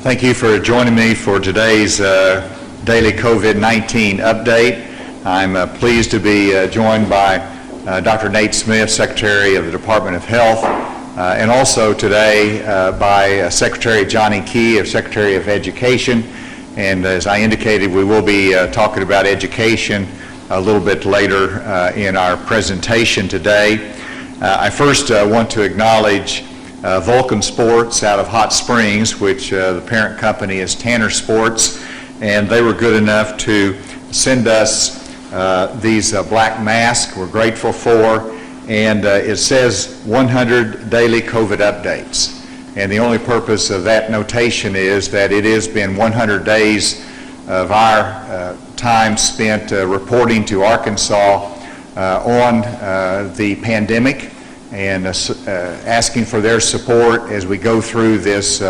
Thank you for joining me for today's daily COVID-19 update. I'm pleased to be joined by Dr. Nate Smith, Secretary of the Department of Health, and also today by Secretary Johnny Key, Secretary of Education. And as I indicated, we will be talking about education a little bit later in our presentation today. I first want to acknowledge Vulcan Sports out of Hot Springs, which the parent company is Tanner Sports, and they were good enough to send us these black masks we're grateful for, and it says 100 daily COVID updates. And the only purpose of that notation is that it has been 100 days of our time spent reporting to Arkansas on the pandemic, and asking for their support as we go through this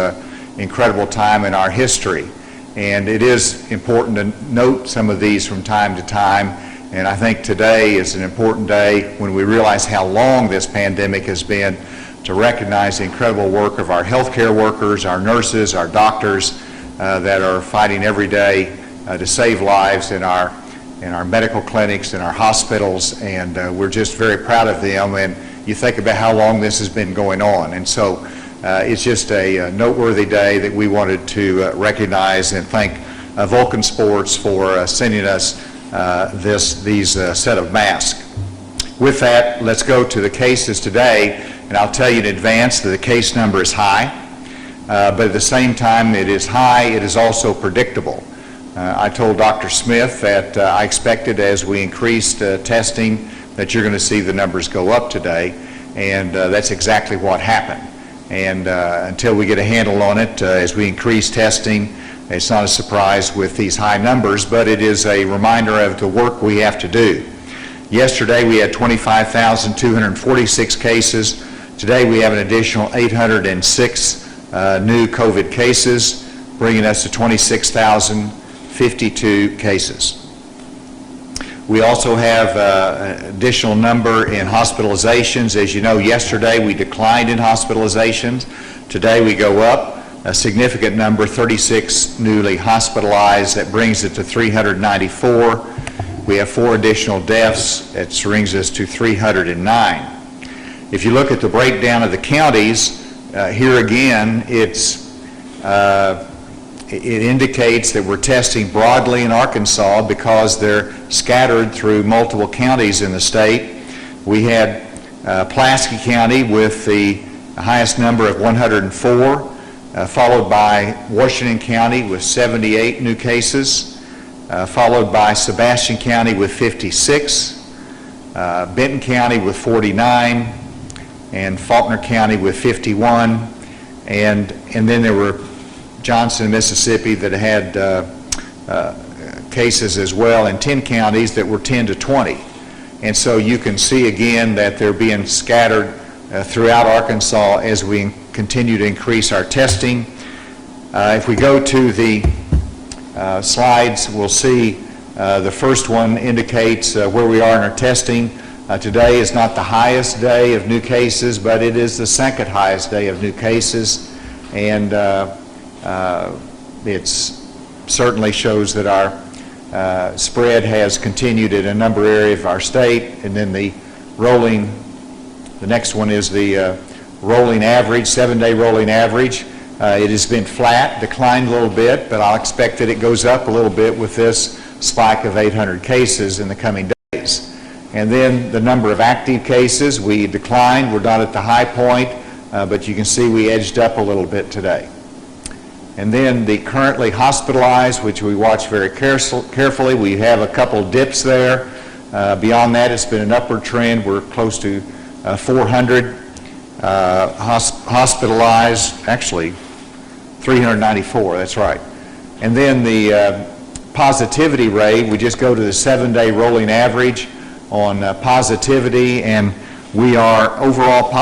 incredible time in our history. And it is important to note some of these from time to time, and I think today is an important day when we realize how long this pandemic has been, to recognize the incredible work of our healthcare workers, our nurses, our doctors that are fighting every day to save lives in our medical clinics, in our hospitals, and we're just very proud of them. And you think about how long this has been going on, and so it's just a noteworthy day that we wanted to recognize and thank Vulcan Sports for sending us these set of masks. With that, let's go to the cases today, and I'll tell you in advance that the case number is high, but at the same time it is high, it is also predictable. I told Dr. Smith that I expected, as we increased testing, that you're going to see the numbers go up today, and that's exactly what happened. And until we get a handle on it, as we increase testing, it's not a surprise with these high numbers, but it is a reminder of the work we have to do. Yesterday we had 25,246 cases. Today we have an additional 806 new COVID cases, bringing us to 26,052 cases. We also have an additional number in hospitalizations. As you know, yesterday we declined in hospitalizations. Today we go up a significant number, 36 newly hospitalized. That brings it to 394. We have 4 additional deaths. That brings us to 309. If you look at the breakdown of the counties, here again, it indicates that we're testing broadly in Arkansas because they're scattered through multiple counties in the state. We had Pulaski County with the highest number of 104, followed by Washington County with 78 new cases, followed by Sebastian County with 56, Benton County with 49, and Faulkner County with 51, and then there were Johnson, Mississippi, that had cases as well in 10 counties that were 10 to 20. And so you can see again that they're being scattered throughout Arkansas as we continue to increase our testing. If we go to the slides, we'll see the first one indicates where we are in our testing. Today is not the highest day of new cases, but it is the second highest day of new cases, and it certainly shows that our spread has continued in a number of areas of our state. And then the next one is the rolling average, 7-day rolling average. It has been flat, declined a little bit, but I'll expect that it goes up a little bit with this spike of 800 cases in the coming days. And then the number of active cases, we declined. We're not at the high point, but you can see we edged up a little bit today. And then the currently hospitalized, which we watch very carefully, we have a couple dips there. Beyond that, it's been an upward trend. We're close to 400 hospitalized, actually 394, that's right. And then the positivity rate, we just go to the 7-day rolling average on positivity, and we are overall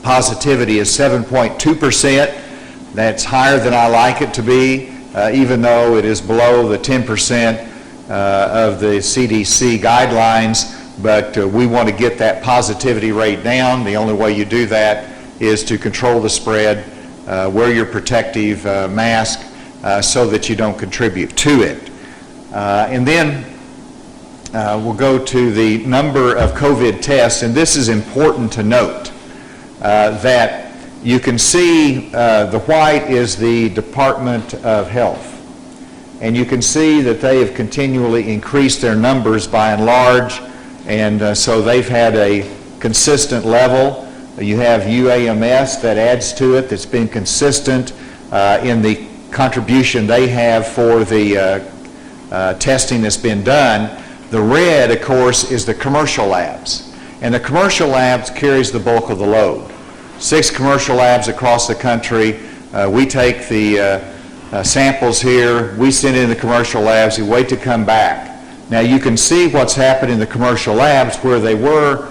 positivity is 7.2%. That's higher than I like it to be, even though it is below the 10% of the CDC guidelines, but we want to get that positivity rate down. The only way you do that is to control the spread wear your protective mask so that you don't contribute to it. And then we'll go to the number of COVID tests, and this is important to note that you can see the white is the Department of Health. And you can see that they have continually increased their numbers by and large, and so they've had a consistent level. You have UAMS that adds to it, that's been consistent in the contribution they have for the testing that's been done. The red, of course, is the commercial labs, and the commercial labs carries the bulk of the load. 6 commercial labs across the country. We take the samples here, we send in the commercial labs, we wait to come back. Now you can see what's happened in the commercial labs where they were.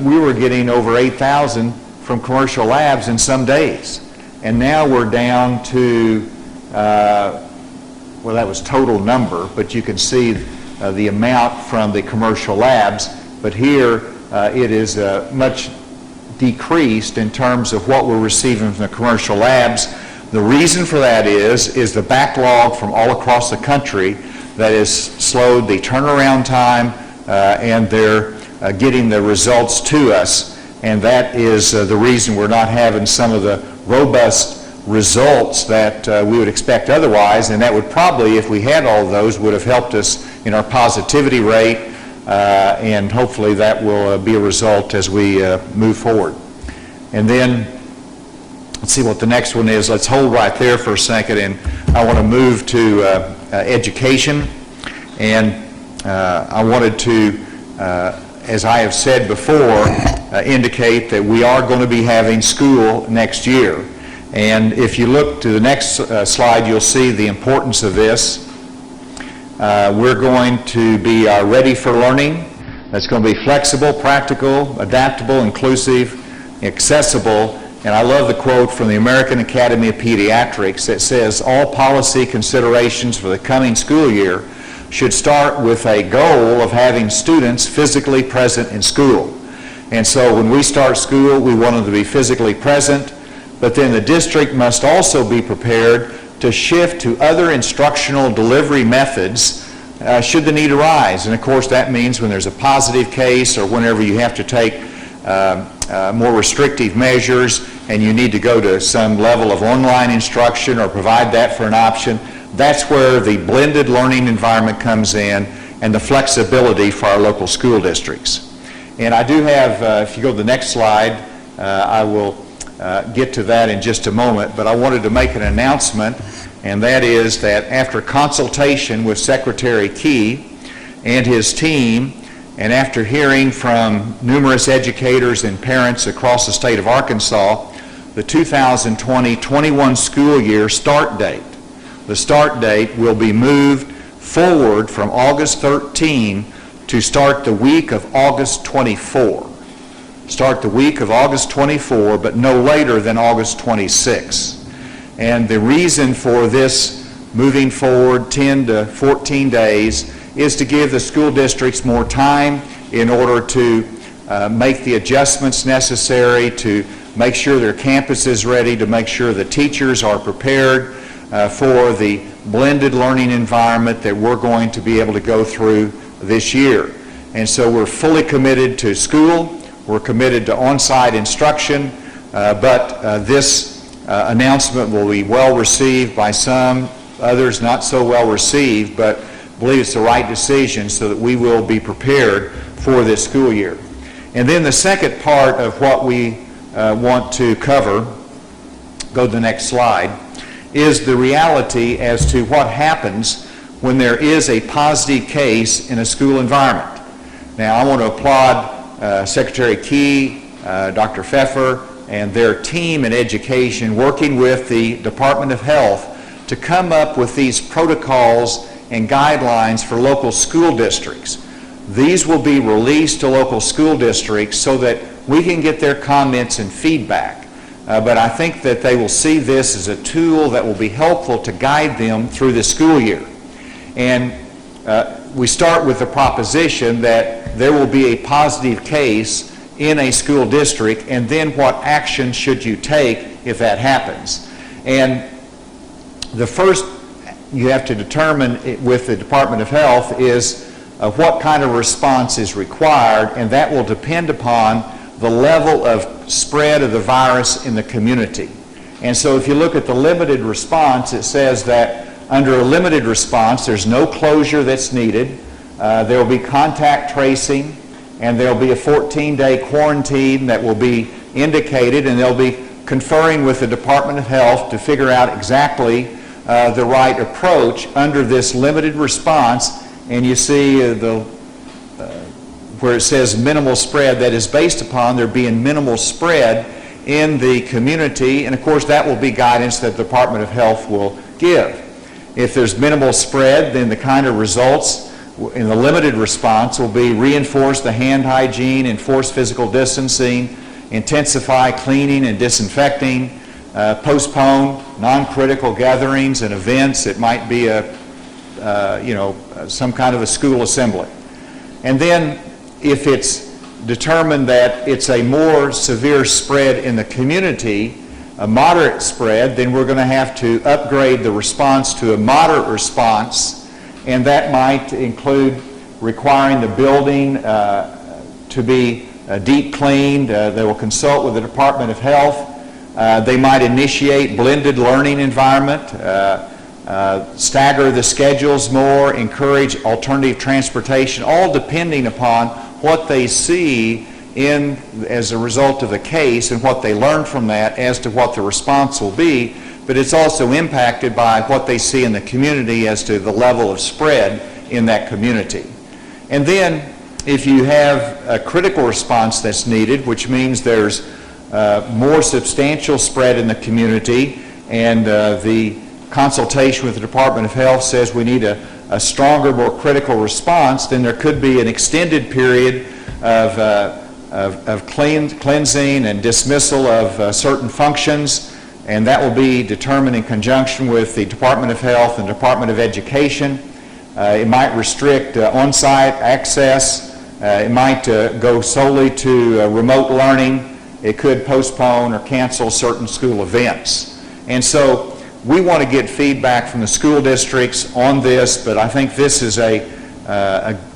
We were getting over 8,000 from commercial labs in some days. And now we're down to, well, that was total number, but you can see the amount from the commercial labs. But here it is much decreased in terms of what we're receiving from the commercial labs. The reason for that is the backlog from all across the country that has slowed the turnaround time, and they're getting the results to us, and that is the reason we're not having some of the robust results that we would expect otherwise, and that would probably, if we had all of those, would have helped us in our positivity rate, and hopefully that will be a result as we move forward. And then let's see what the next one is. Let's hold right there for a second, and I want to move to education. And I wanted to, as I have said before, indicate that we are going to be having school next year. And if you look to the next slide, you'll see the importance of this. We're going to be ready for learning. That's going to be flexible, practical, adaptable, inclusive, accessible. And I love the quote from the American Academy of Pediatrics that says, all policy considerations for the coming school year should start with a goal of having students physically present in school. And so when we start school, we want them to be physically present, but then the district must also be prepared to shift to other instructional delivery methods should the need arise. And of course that means when there's a positive case or whenever you have to take more restrictive measures and you need to go to some level of online instruction or provide that for an option, that's where the blended learning environment comes in and the flexibility for our local school districts. And I do have, if you go to the next slide, I will get to that in just a moment, but I wanted to make an announcement, and that is that after consultation with Secretary Key and his team, and after hearing from numerous educators and parents across the state of Arkansas, the 2020-21 school year start date, the start date will be moved forward from August 13 to start the week of August 24. Start the week of August 24, but no later than August 26. And the reason for this moving forward 10 to 14 days is to give the school districts more time in order to make the adjustments necessary, to make sure their campus is ready, to make sure the teachers are prepared for the blended learning environment that we're going to be able to go through this year. And so we're fully committed to school, we're committed to on-site instruction, but this announcement will be well received by some, others not so well received, but I believe it's the right decision so that we will be prepared for this school year. And then the second part of what we want to cover, go to the next slide, is the reality as to what happens when there is a positive case in a school environment. Now I want to applaud Secretary Key, Dr. Pfeffer, and their team in education working with the Department of Health to come up with these protocols and guidelines for local school districts. These will be released to local school districts so that we can get their comments and feedback. But I think that they will see this as a tool that will be helpful to guide them through the school year. And we start with the proposition that there will be a positive case in a school district, and then what action should you take if that happens. And the first you have to determine with the Department of Health is what kind of response is required, and that will depend upon the level of spread of the virus in the community. And so if you look at the limited response, it says that under a limited response, there's no closure that's needed. There will be contact tracing, and there will be a 14-day quarantine that will be indicated, and they'll be conferring with the Department of Health to figure out exactly the right approach under this limited response. And you see where it says minimal spread, that is based upon there being minimal spread in the community, and of course that will be guidance that the Department of Health will give. If there's minimal spread, then the kind of results in the limited response will be reinforce the hand hygiene, enforce physical distancing, intensify cleaning and disinfecting, postpone non-critical gatherings and events. It might be some kind of a school assembly. And then if it's determined that it's a more severe spread in the community, a moderate spread, then we're going to have to upgrade the response to a moderate response, and that might include requiring the building to be deep cleaned. They will consult with the Department of Health. They might initiate blended learning environment, stagger the schedules more, encourage alternative transportation, all depending upon what they see as a result of the case and what they learn from that as to what the response will be. But it's also impacted by what they see in the community as to the level of spread in that community. And then if you have a critical response that's needed, which means there's more substantial spread in the community, and the consultation with the Department of Health says we need a stronger, more critical response, then there could be an extended period of cleansing and dismissal of certain functions, and that will be determined in conjunction with the Department of Health and Department of Education. It might restrict on-site access. It might go solely to remote learning. It could postpone or cancel certain school events. And so we want to get feedback from the school districts on this, but I think this is a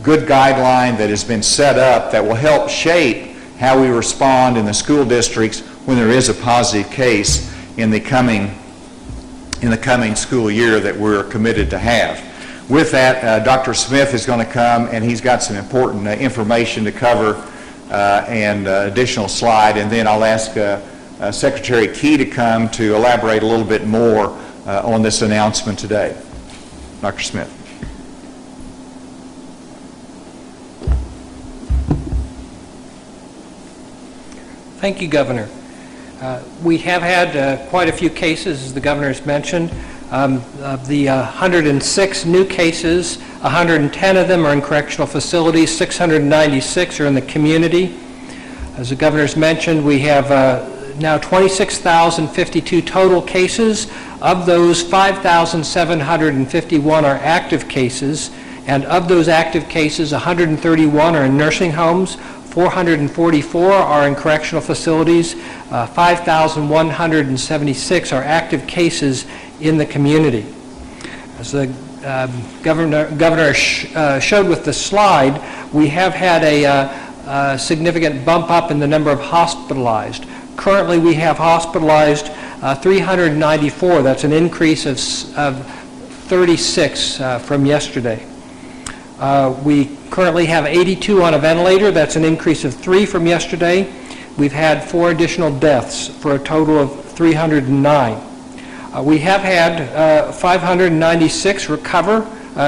good guideline that has been set up that will help shape how we respond in the school districts when there is a positive case in the coming school year that we're committed to have. With that, Dr. Smith is going to come, and he's got some important information to cover and additional slide, and then I'll ask Secretary Key to come to elaborate a little bit more on this announcement today. Dr. Smith. Thank you, Governor. We have had quite a few cases, as the Governor has mentioned. Of the 106 new cases, 110 of them are in correctional facilities, 696 are in the community. As the Governor's mentioned, we have now 26,052 total cases. Of those, 5,751 are active cases, and of those active cases, 131 are in nursing homes, 444 are in correctional facilities, 5,176 are active cases in the community. As the Governor showed with the slide, we have had a significant bump up in the number of hospitalized. Currently, we have hospitalized 394. That's an increase of 36 from yesterday. We currently have 82 on a ventilator. That's an increase of 3 from yesterday. We've had 4 additional deaths for a total of 309. We have had 596 recover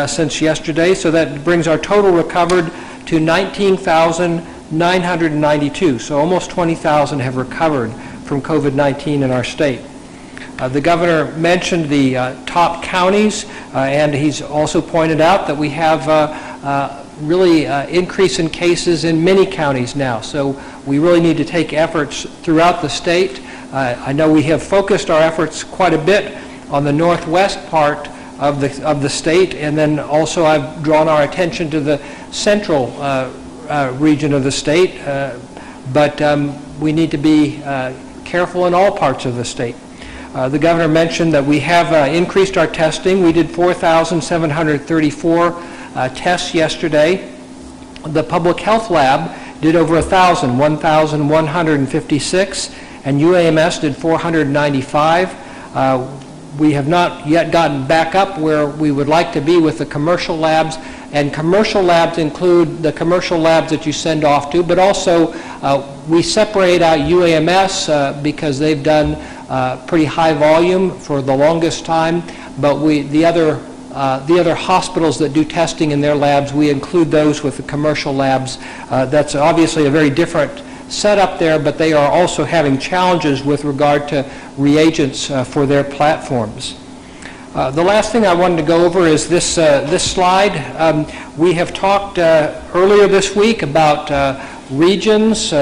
since yesterday, so that brings our total recovered to 19,992. So almost 20,000 have recovered from COVID-19 in our state. The Governor mentioned the top counties, and he's also pointed out that we have really increase in cases in many counties now. So we really need to take efforts throughout the state. I know we have focused our efforts quite a bit on the northwest part of the state, and then also I've drawn our attention to the central region of the state, but we need to be careful in all parts of the state. The governor mentioned that we have increased our testing. We did 4,734 tests yesterday. The public health lab did over 1,156, and UAMS did 495. We have not yet gotten back up where we would like to be with the commercial labs, and commercial labs include the commercial labs that you send off to, but also we separate out UAMS because they've done pretty high volume for the longest time, but the other hospitals that do testing in their labs, we include those with the commercial labs. That's obviously a very different setup there, but they are also having challenges with regard to reagents for their platforms. The last thing I wanted to go over is this slide. We have talked earlier this week about regions,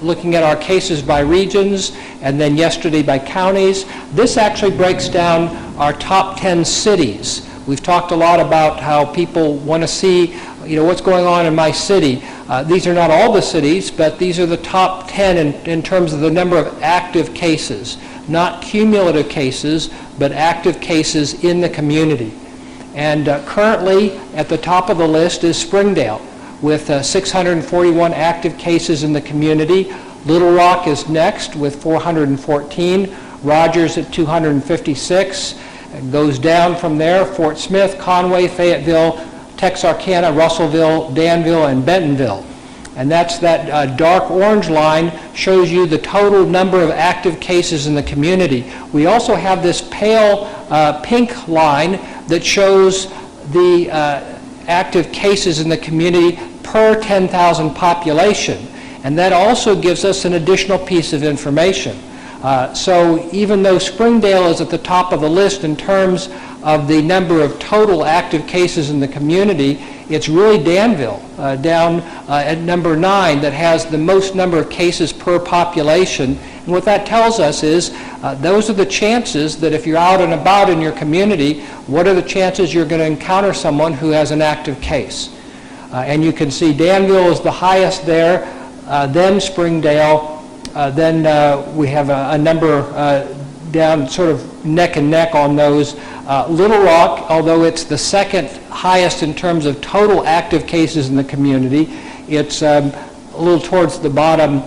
looking at our cases by regions, and then yesterday by counties. This actually breaks down our top 10 cities. We've talked a lot about how people want to see, what's going on in my city. These are not all the cities, but these are the top 10 in terms of the number of active cases, not cumulative cases, but active cases in the community. And currently, at the top of the list is Springdale, with 641 active cases in the community. Little Rock is next with 414, Rogers at 256. It goes down from there: Fort Smith, Conway, Fayetteville, Texarkana, Russellville, Danville, and Bentonville. And that's that dark orange line shows you the total number of active cases in the community. We also have this pale pink line that shows the active cases in the community per 10,000 population. And that also gives us an additional piece of information. So even though Springdale is at the top of the list in terms of the number of total active cases in the community, it's really Danville, down at number 9, that has the most number of cases per population. And what that tells us is those are the chances that if you're out and about in your community, what are the chances you're going to encounter someone who has an active case? And you can see Danville is the highest there, then Springdale, then we have a number down sort of neck and neck on those. Little Rock, although it's the second highest in terms of total active cases in the community, it's a little towards the bottom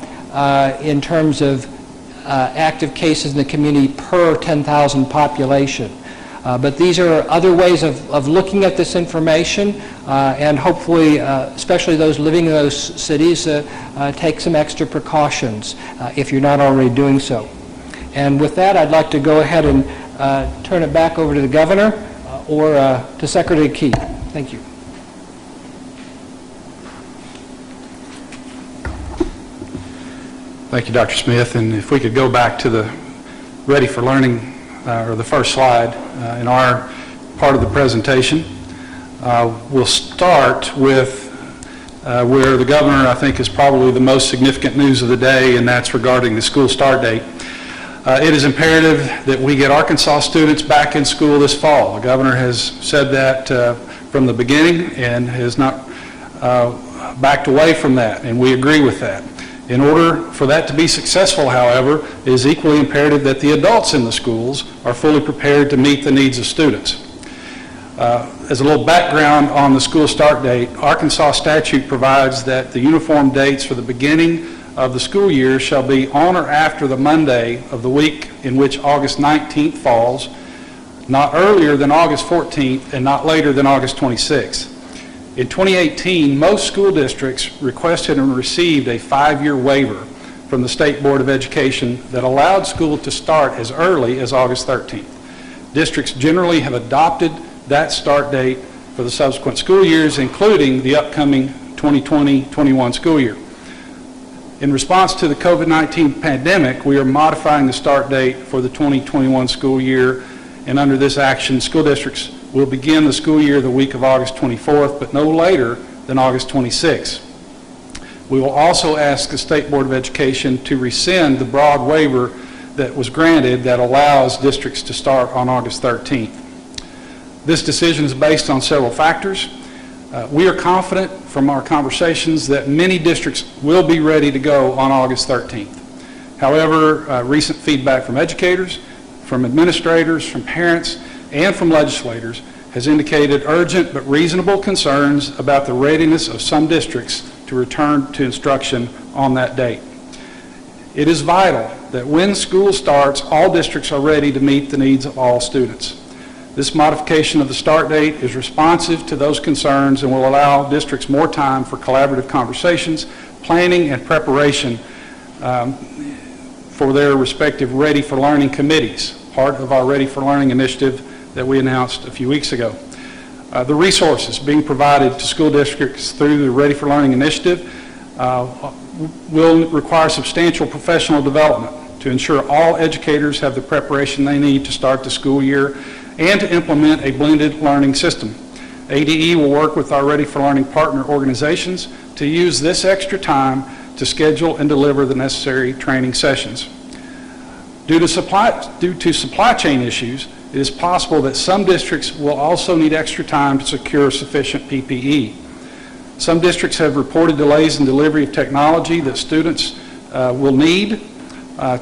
in terms of active cases in the community per 10,000 population. But these are other ways of looking at this information, and hopefully, especially those living in those cities, take some extra precautions if you're not already doing so. And with that, I'd like to go ahead and turn it back over to the governor or to Secretary Keith. Thank you. Thank you, Dr. Smith. And if we could go back to the Ready for Learning, or the first slide in our part of the presentation. We'll start with where the governor, I think, is probably the most significant news of the day, and that's regarding the school start date. It is imperative that we get Arkansas students back in school this fall. The governor has said that from the beginning and has not backed away from that, and we agree with that. In order for that to be successful, however, it is equally imperative that the adults in the schools are fully prepared to meet the needs of students. As a little background on the school start date, Arkansas statute provides that the uniform dates for the beginning of the school year shall be on or after the Monday of the week in which August 19th falls, not earlier than August 14th and not later than August 26th. In 2018, most school districts requested and received a 5-year waiver from the State Board of Education that allowed school to start as early as August 13th. Districts generally have adopted that start date for the subsequent school years, including the upcoming 2020-21 school year. In response to the COVID-19 pandemic, we are modifying the start date for the 2021 school year, and under this action, school districts will begin the school year the week of August 24th, but no later than August 26th. We will also ask the State Board of Education to rescind the broad waiver that was granted that allows districts to start on August 13th. This decision is based on several factors. We are confident from our conversations that many districts will be ready to go on August 13th. However, recent feedback from educators, from administrators, from parents, and from legislators has indicated urgent but reasonable concerns about the readiness of some districts to return to instruction on that date. It is vital that when school starts, all districts are ready to meet the needs of all students. This modification of the start date is responsive to those concerns and will allow districts more time for collaborative conversations, planning, and preparation for their respective Ready for Learning committees, part of our Ready for Learning initiative that we announced a few weeks ago. The resources being provided to school districts through the Ready for Learning initiative will require substantial professional development to ensure all educators have the preparation they need to start the school year and to implement a blended learning system. ADE will work with our Ready for Learning partner organizations to use this extra time to schedule and deliver the necessary training sessions. Due to supply chain issues, it is possible that some districts will also need extra time to secure sufficient PPE. Some districts have reported delays in delivery of technology that students will need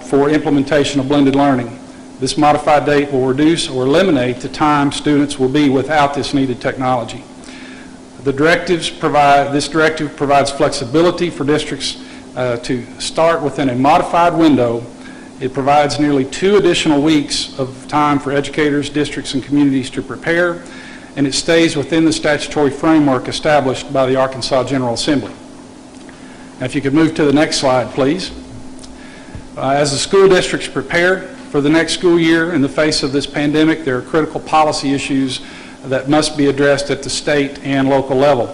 for implementation of blended learning. This modified date will reduce or eliminate the time students will be without this needed technology. This directive provides flexibility for districts to start within a modified window. It provides nearly 2 additional weeks of time for educators, districts, and communities to prepare, and it stays within the statutory framework established by the Arkansas General Assembly. Now, if you could move to the next slide, please. As the school districts prepare for the next school year in the face of this pandemic, there are critical policy issues that must be addressed at the state and local level.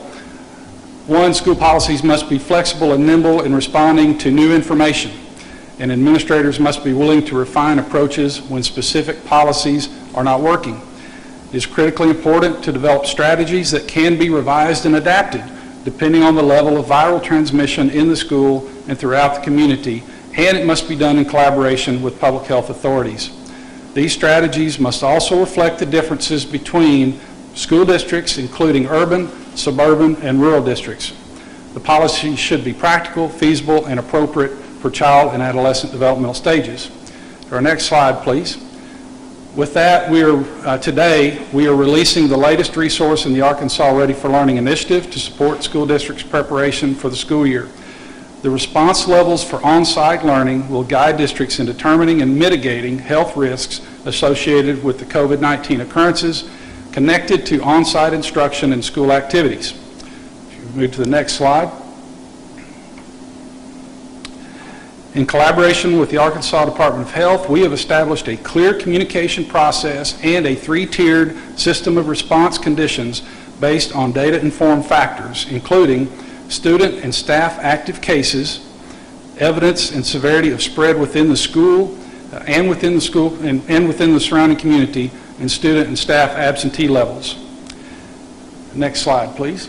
One, school policies must be flexible and nimble in responding to new information, and administrators must be willing to refine approaches when specific policies are not working. It is critically important to develop strategies that can be revised and adapted depending on the level of viral transmission in the school and throughout the community, and it must be done in collaboration with public health authorities. These strategies must also reflect the differences between school districts, including urban, suburban, and rural districts. The policies should be practical, feasible, and appropriate for child and adolescent developmental stages. To our next slide, please. With that, today we are releasing the latest resource in the Arkansas Ready for Learning initiative to support school districts' preparation for the school year. The response levels for on-site learning will guide districts in determining and mitigating health risks associated with the COVID-19 occurrences connected to on-site instruction and school activities. If you move to the next slide. In collaboration with the Arkansas Department of Health, we have established a clear communication process and a 3-tiered system of response conditions based on data-informed factors, including student and staff active cases, evidence and severity of spread within the school and within the surrounding community, and student and staff absentee levels. Next slide, please.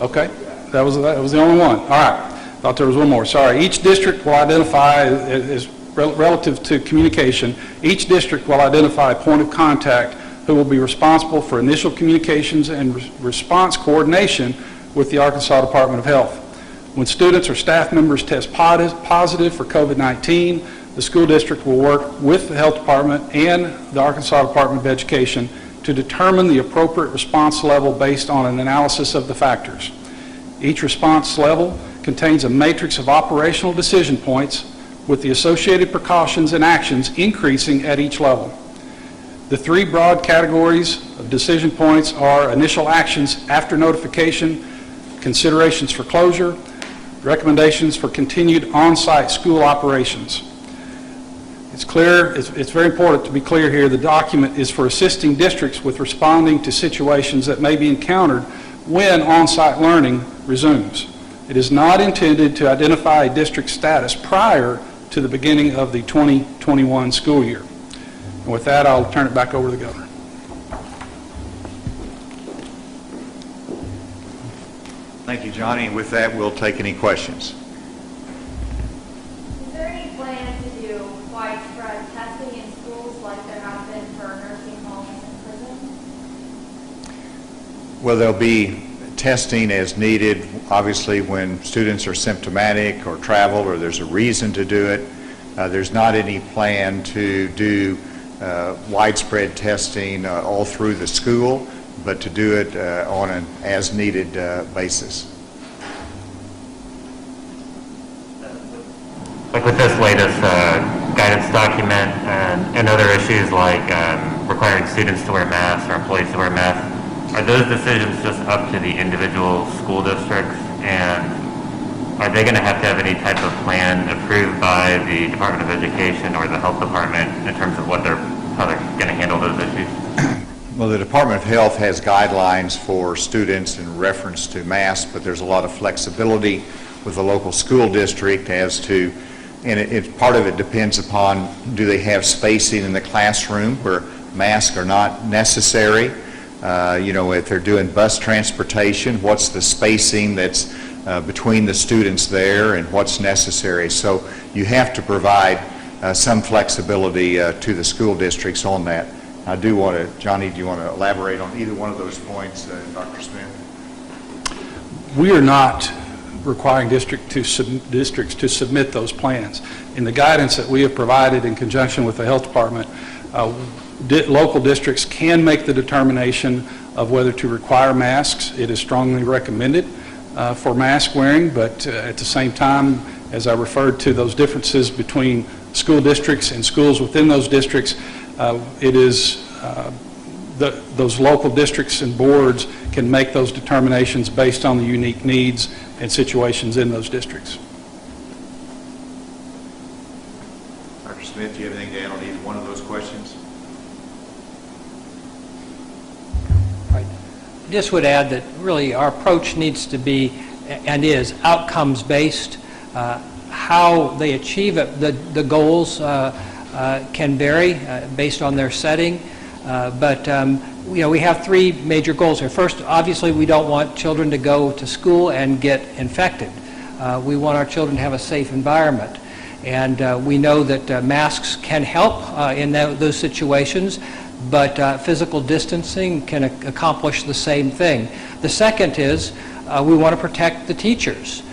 Okay. That was the only one. All right. Thought there was one more. Sorry. Each district will identify, as relative to communication, each district will identify a point of contact who will be responsible for initial communications and response coordination with the Arkansas Department of Health. When students or staff members test positive for COVID-19, the school district will work with the health department and the Arkansas Department of Education to determine the appropriate response level based on an analysis of the factors. Each response level contains a matrix of operational decision points with the associated precautions and actions increasing at each level. The 3 broad categories of decision points are initial actions after notification, considerations for closure, recommendations for continued on-site school operations. It's very important to be clear here, the document is for assisting districts with responding to situations that may be encountered when on-site learning resumes. It is not intended to identify a district status prior to the beginning of the 2021 school year. And with that, I'll turn it back over to the governor. Thank you, Johnny. And with that, we'll take any questions. Is there any plan to do widespread testing in schools like there have been for nursing homes and prisons? Well, there'll be testing as needed, obviously when students are symptomatic or travel or there's a reason to do it. There's not any plan to do widespread testing all through the school, but to do it on an as-needed basis. Like with this latest guidance document and other issues like requiring students to wear masks or employees to wear masks, are those decisions just up to the individual school districts, and are they going to have any type of plan approved by the Department of Education or the Health Department in terms of how they're going to handle those issues? Well, the Department of Health has guidelines for students in reference to masks, but there's a lot of flexibility with the local school district as to, and part of it depends upon, do they have spacing in the classroom where masks are not necessary? If they're doing bus transportation, what's the spacing that's between the students there and what's necessary? So you have to provide some flexibility to the school districts on that. I do want to, Johnny, do you want to elaborate on either one of those points, Dr. Smith? We are not requiring districts to submit those plans. In the guidance that we have provided in conjunction with the Health Department, local districts can make the determination of whether to require masks. It is strongly recommended for mask wearing, but at the same time, as I referred to those differences between school districts and schools within those districts, it is those local districts and boards can make those determinations based on the unique needs and situations in those districts. Dr. Smith, do you have anything to add on either one of those questions? I just would add that really our approach needs to be and is outcomes-based. How they achieve it, the goals can vary based on their setting, but we have three major goals here. First, obviously, we don't want children to go to school and get infected. We want our children to have a safe environment. And we know that masks can help in those situations, but physical distancing can accomplish the same thing. The second is we want to protect the teachers.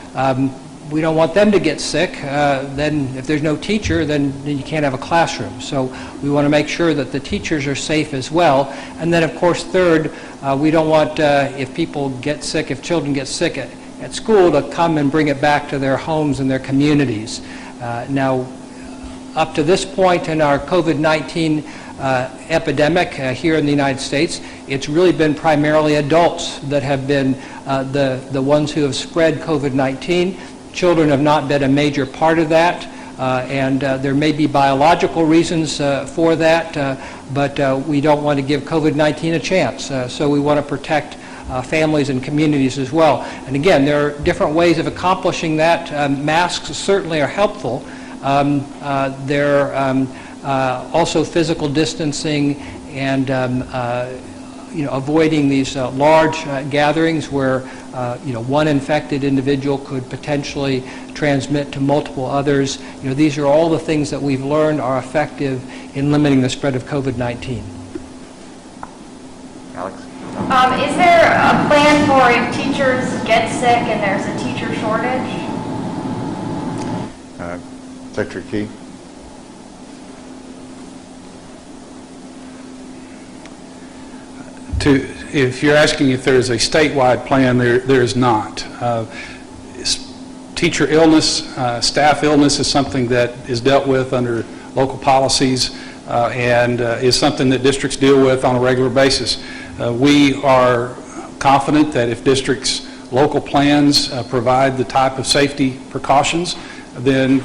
We don't want them to get sick. Then if there's no teacher, then you can't have a classroom. So we want to make sure that the teachers are safe as well. And then, of course, third, we don't want, if people get sick, if children get sick at school, to come and bring it back to their homes and their communities. Now, up to this point in our COVID-19 epidemic here in the United States, it's really been primarily adults that have been the ones who have spread COVID-19. Children have not been a major part of that, and there may be biological reasons for that, but we don't want to give COVID-19 a chance. So we want to protect families and communities as well. And again, there are different ways of accomplishing that. Masks certainly are helpful. They're also physical distancing and avoiding these large gatherings where one infected individual could potentially transmit to multiple others. These are all the things that we've learned are effective in limiting the spread of COVID-19. Alex? Is there a plan for if teachers get sick and there's a teacher shortage? Secretary Key? If you're asking if there is a statewide plan, there is not. Teacher illness, staff illness is something that is dealt with under local policies and is something that districts deal with on a regular basis. We are confident that if districts' local plans provide the type of safety precautions, then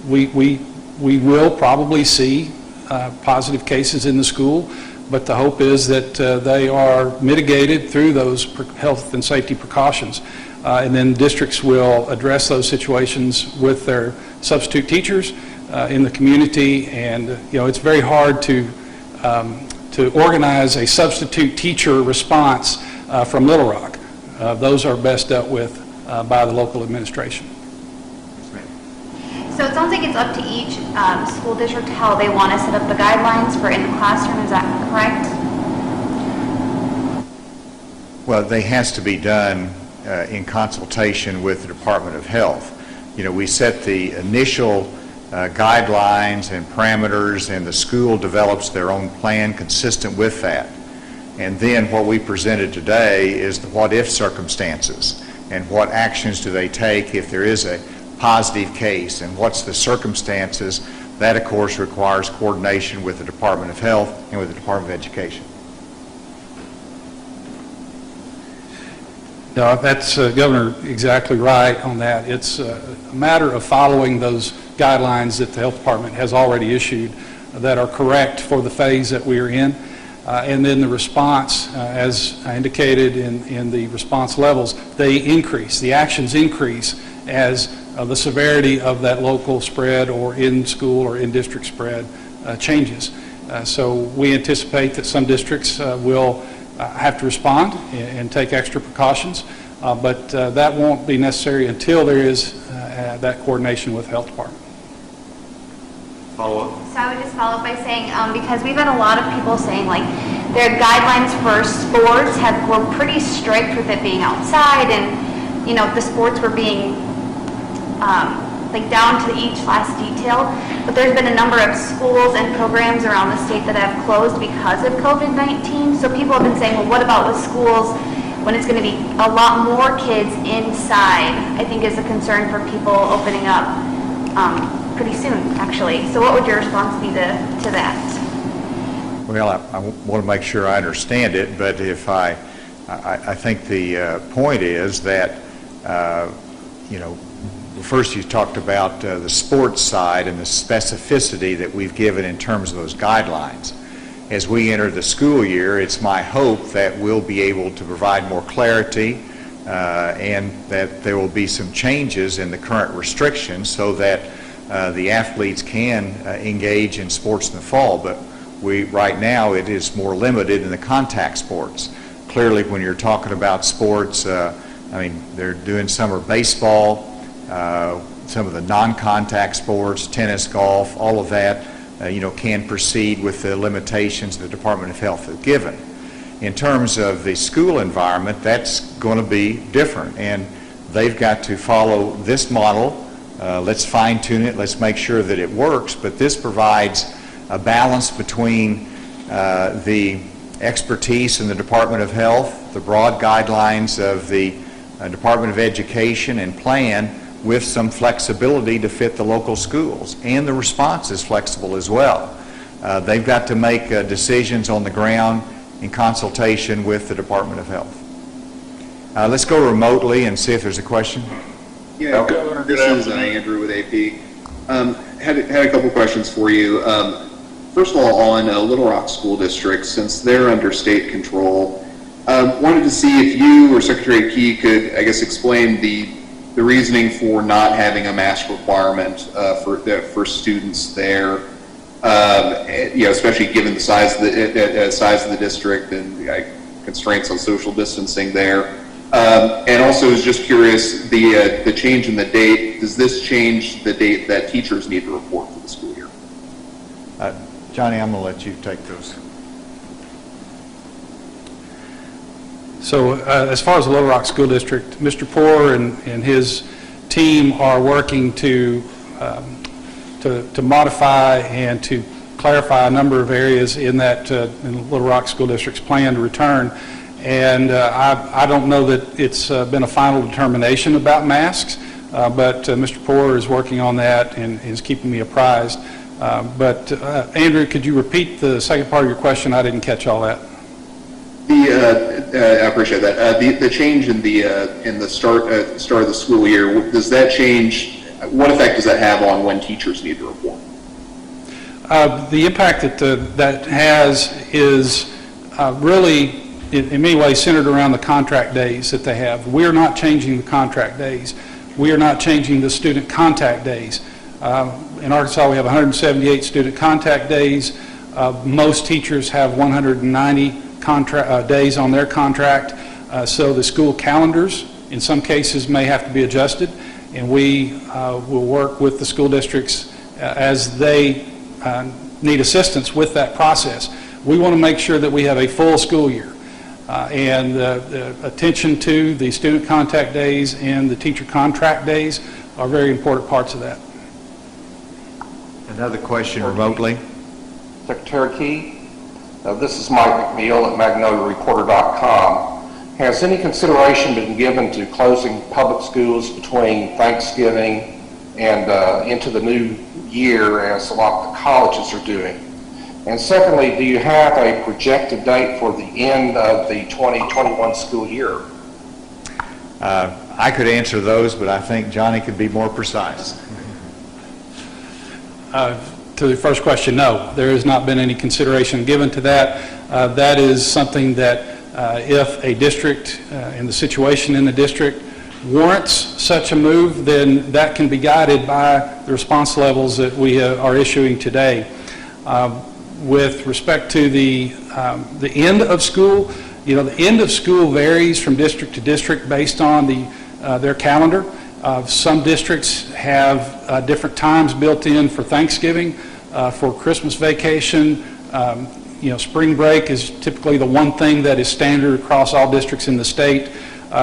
we will probably see positive cases in the school. But the hope is that they are mitigated through those health and safety precautions. And then districts will address those situations with their substitute teachers in the community. And it's very hard to organize a substitute teacher response from Little Rock. Those are best dealt with by the local administration. So it sounds like it's up to each school district how they want to set up the guidelines for in the classroom. Is that correct? Well, they has to be done in consultation with the Department of Health. You know, we set the initial guidelines and parameters, and the school develops their own plan consistent with that. And then what we presented today is the what-if circumstances, and what actions do they take if there is a positive case, and what's the circumstances. That, of course, requires coordination with the Department of Health and with the Department of Education. No, that's, Governor, exactly right on that. It's a matter of following those guidelines that the Health Department has already issued that are correct for the phase that we are in. And then the response, as I indicated in the response levels, they increase. The actions increase as the severity of that local spread or in-school or in-district spread changes. So we anticipate that some districts will have to respond and take extra precautions, but that won't be necessary until there is that coordination with the Health Department. Follow up? So I would just follow up by saying, because we've had a lot of people saying, like, their guidelines for sports were pretty strict with it being outside, and, you know, the sports were being, like, down to each last detail. But there's been a number of schools and programs around the state that have closed because of COVID-19. So people have been saying, well, what about with schools when it's going to be a lot more kids inside? I think is a concern for people opening up pretty soon, actually. So what would your response be to that? Well, I want to make sure I understand it, but if I think the point is that, you know, first you talked about the sports side and the specificity that we've given in terms of those guidelines. As we enter the school year, it's my hope that we'll be able to provide more clarity and that there will be some changes in the current restrictions so that the athletes can engage in sports in the fall. But right now it is more limited in the contact sports. Clearly, when you're talking about sports, I mean, they're doing summer baseball, some of the non-contact sports, tennis, golf, all of that, you know, can proceed with the limitations the Department of Health has given. In terms of the school environment, that's going to be different, and they've got to follow this model. Let's fine-tune it. Let's make sure that it works, but this provides a balance between the expertise in the Department of Health, the broad guidelines of the Department of Education and plan, with some flexibility to fit the local schools, and the response is flexible as well. They've got to make decisions on the ground in consultation with the Department of Health. Let's go remotely and see if there's a question. Yeah, Governor, this is Andrew with AP. Had a couple questions for you. First of all, on Little Rock School District, since they're under state control, wanted to see if you or Secretary Key could, I guess, explain the reasoning for not having a mask requirement for students there. You know, especially given the size of the district and constraints on social distancing there. And also, was just curious, the change in the date. Does this change the date that teachers need to report for the school year? Johnny, I'm going to let you take those. So as far as the Little Rock School District, Mr. Poore and his team are working to modify and to clarify a number of areas in that in Little Rock School District's plan to return. And I don't know that it's been a final determination about masks, but Mr. Poore is working on that and is keeping me apprised. But Andrew, could you repeat the second part of your question? I didn't catch all that. I appreciate that. The change in the start of the school year, does that change? What effect does that have on when teachers need to report? The impact that has is really in many ways centered around the contract days that they have. We're not changing the contract days. We are not changing the student contact days. In Arkansas, we have 178 student contact days. Most teachers have 190 days on their contract, so the school calendars in some cases may have to be adjusted, and we will work with the school districts as they need assistance with that process. We want to make sure that we have a full school year. and the attention to the student contact days and the teacher contract days are very important parts of that. Another question remotely. Secretary Key, this is Mike McNeil at MagnoliaReporter.com. Has any consideration been given to closing public schools between Thanksgiving and into the new year, as a lot of the colleges are doing? And secondly, do you have a projected date for the end of the 2021 school year? I could answer those, but I think Johnny could be more precise. To the first question, no, there has not been any consideration given to that. That is something that if a district and the situation in the district warrants such a move, then that can be guided by the response levels that we are issuing today. With respect to the end of school, the end of school varies from district to district based on their calendar. Some districts have different times built in for Thanksgiving, for Christmas vacation. Spring break is typically the one thing that is standard across all districts in the state.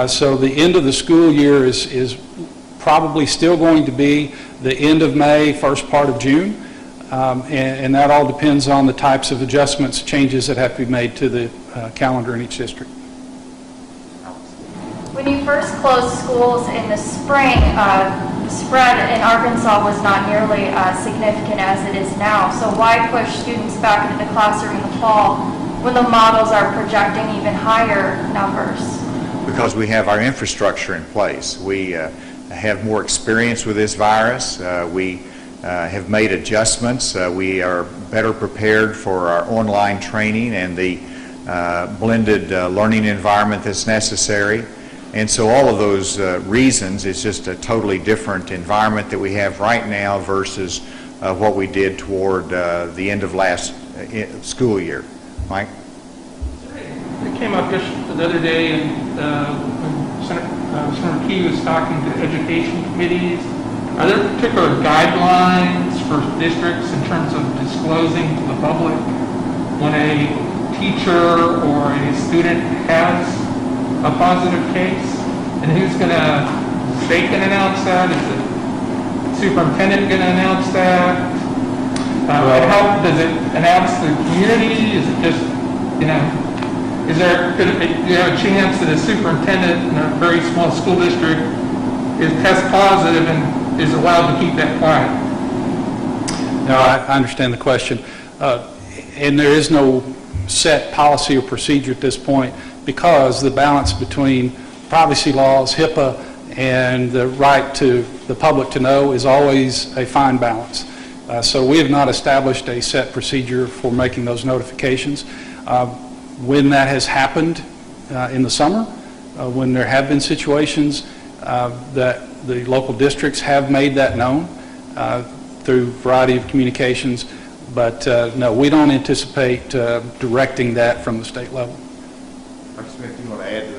So the end of the school year is probably still going to be the end of May, first part of June. And that all depends on the types of adjustments, changes that have to be made to the calendar in each district. When you first closed schools in the spring, the spread in Arkansas was not nearly as significant as it is now. So why push students back into the classroom in the fall when the models are projecting even higher numbers? Because we have our infrastructure in place. We have more experience with this virus. We have made adjustments. We are better prepared for our online training and the blended learning environment that's necessary. And so all of those reasons, it's just a totally different environment that we have right now versus what we did toward the end of last school year. Mike? It came up just the other day, and when Senator Key was talking to education committees. Are there particular guidelines for districts in terms of disclosing to the public when a teacher or a student has a positive case? And who's going to, they can announce that? Is the superintendent going to announce that? And how does it announce to the community? Is it just, is there, do you have a chance that a superintendent in a very small school district is test positive and is allowed to keep that quiet? No, I understand the question. And there is no set policy or procedure at this point because the balance between privacy laws, HIPAA, and the right to the public to know is always a fine balance. So we have not established a set procedure for making those notifications. When that has happened in the summer, when there have been situations that the local districts have made that known through a variety of communications, but no, we don't anticipate directing that from the state level. Dr. Smith, do you want to add to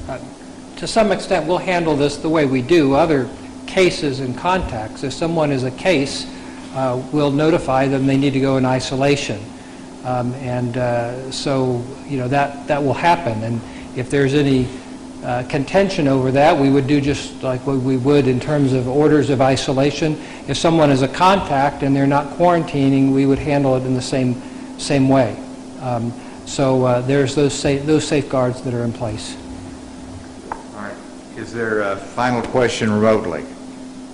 that? To some extent, we'll handle this the way we do other cases and contacts. If someone is a case, we'll notify them they need to go in isolation. So, that will happen. And if there's any contention over that, we would do just like what we would in terms of orders of isolation. If someone is a contact and they're not quarantining, we would handle it in the same way. So there's those safeguards that are in place. All right. Is there a final question remotely?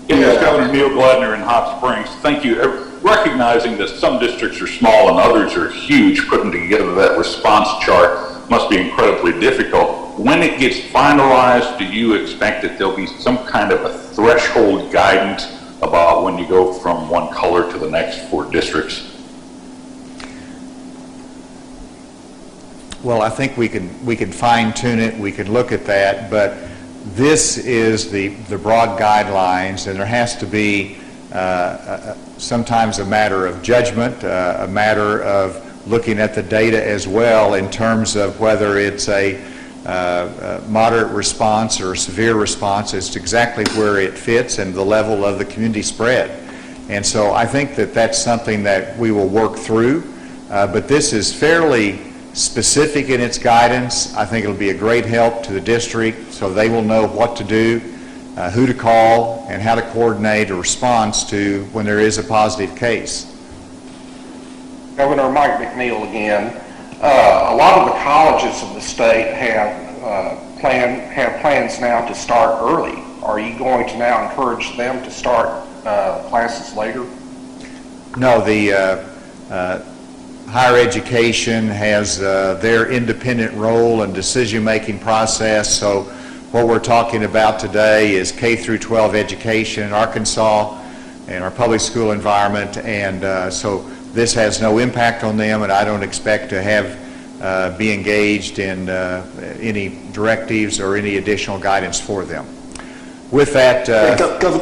Yes, Governor Neil Gladner in Hot Springs. Thank you. Recognizing that some districts are small and others are huge, putting together that response chart must be incredibly difficult. When it gets finalized, do you expect that there'll be some kind of a threshold guidance about when you go from one color to the next for districts? Well, I think we can fine tune it. We can look at that, but this is the broad guidelines, and there has to be sometimes a matter of judgment, a matter of looking at the data as well in terms of whether it's a moderate response or a severe response. It's exactly where it fits and the level of the community spread. And so I think that that's something that we will work through, but this is fairly specific in its guidance. I think it'll be a great help to the district so they will know what to do, who to call, and how to coordinate a response to when there is a positive case. Governor Mike McNeil again. A lot of the colleges of the state have plans now to start early. Are you going to now encourage them to start classes later? No, the higher education has their independent role and decision-making process. So what we're talking about today is K through 12 education in Arkansas and our public school environment, and so this has no impact on them, and I don't expect to have be engaged in any directives or any additional guidance for them. With that...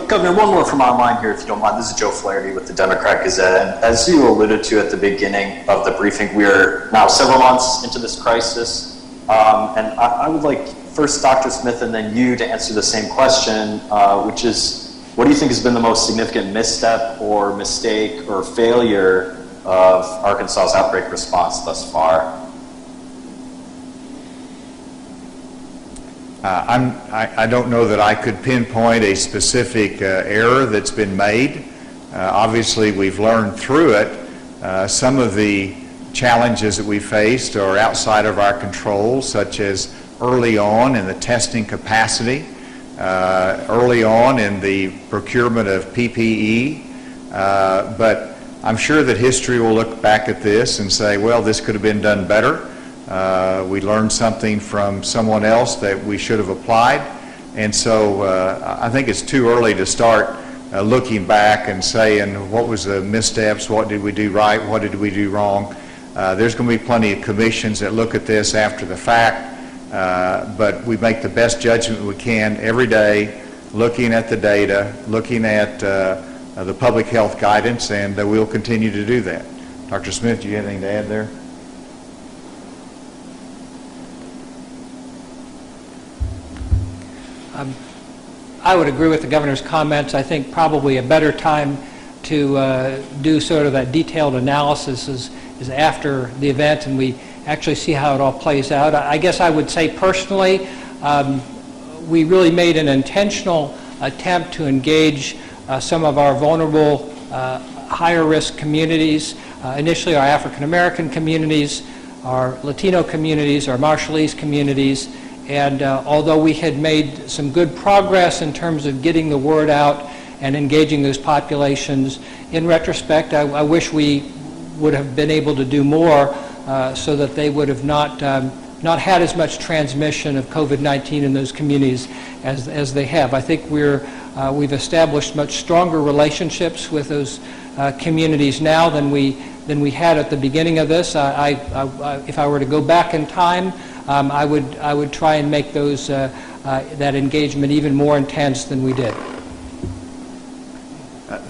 Governor, one more from online here, if you don't mind. This is Joe Flaherty with the Democrat Gazette. And as you alluded to at the beginning of the briefing, we are now several months into this crisis. And I would like first Dr. Smith and then you to answer the same question, which is, what do you think has been the most significant misstep or mistake or failure of Arkansas's outbreak response thus far? I don't know that I could pinpoint a specific error that's been made. Obviously, we've learned through it. Some of the challenges that we faced are outside of our control, such as early on in the testing capacity, early on in the procurement of PPE. But I'm sure that history will look back at this and say, well, this could have been done better. We learned something from someone else that we should have applied, and so I think it's too early to start looking back and saying what was the missteps, what did we do right, what did we do wrong. There's going to be plenty of commissions that look at this after the fact, but we make the best judgment we can every day, looking at the data, looking at the public health guidance, and we'll continue to do that. Dr. Smith, do you have anything to add there? I would agree with the governor's comments. I think probably a better time to do sort of that detailed analysis is after the event and we actually see how it all plays out. I guess I would say personally, we really made an intentional attempt to engage some of our vulnerable, higher risk communities, initially our African American communities, our Latino communities, our Marshallese communities. And although we had made some good progress in terms of getting the word out and engaging those populations, in retrospect, I wish we would have been able to do more so that they would have not had as much transmission of COVID-19 in those communities as they have. I think we've established much stronger relationships with those communities now than we had at the beginning of this. If I were to go back in time, I would try and make those that engagement even more intense than we did.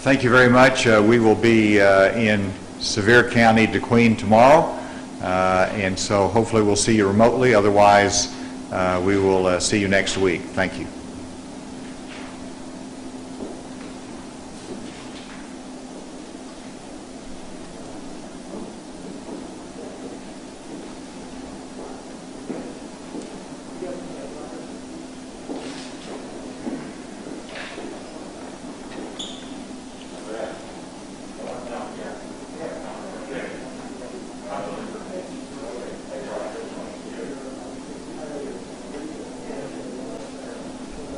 Thank you very much. We will be in Sevier County, DeQueen tomorrow, and so hopefully we'll see you remotely. Otherwise, we will see you next week. Thank you.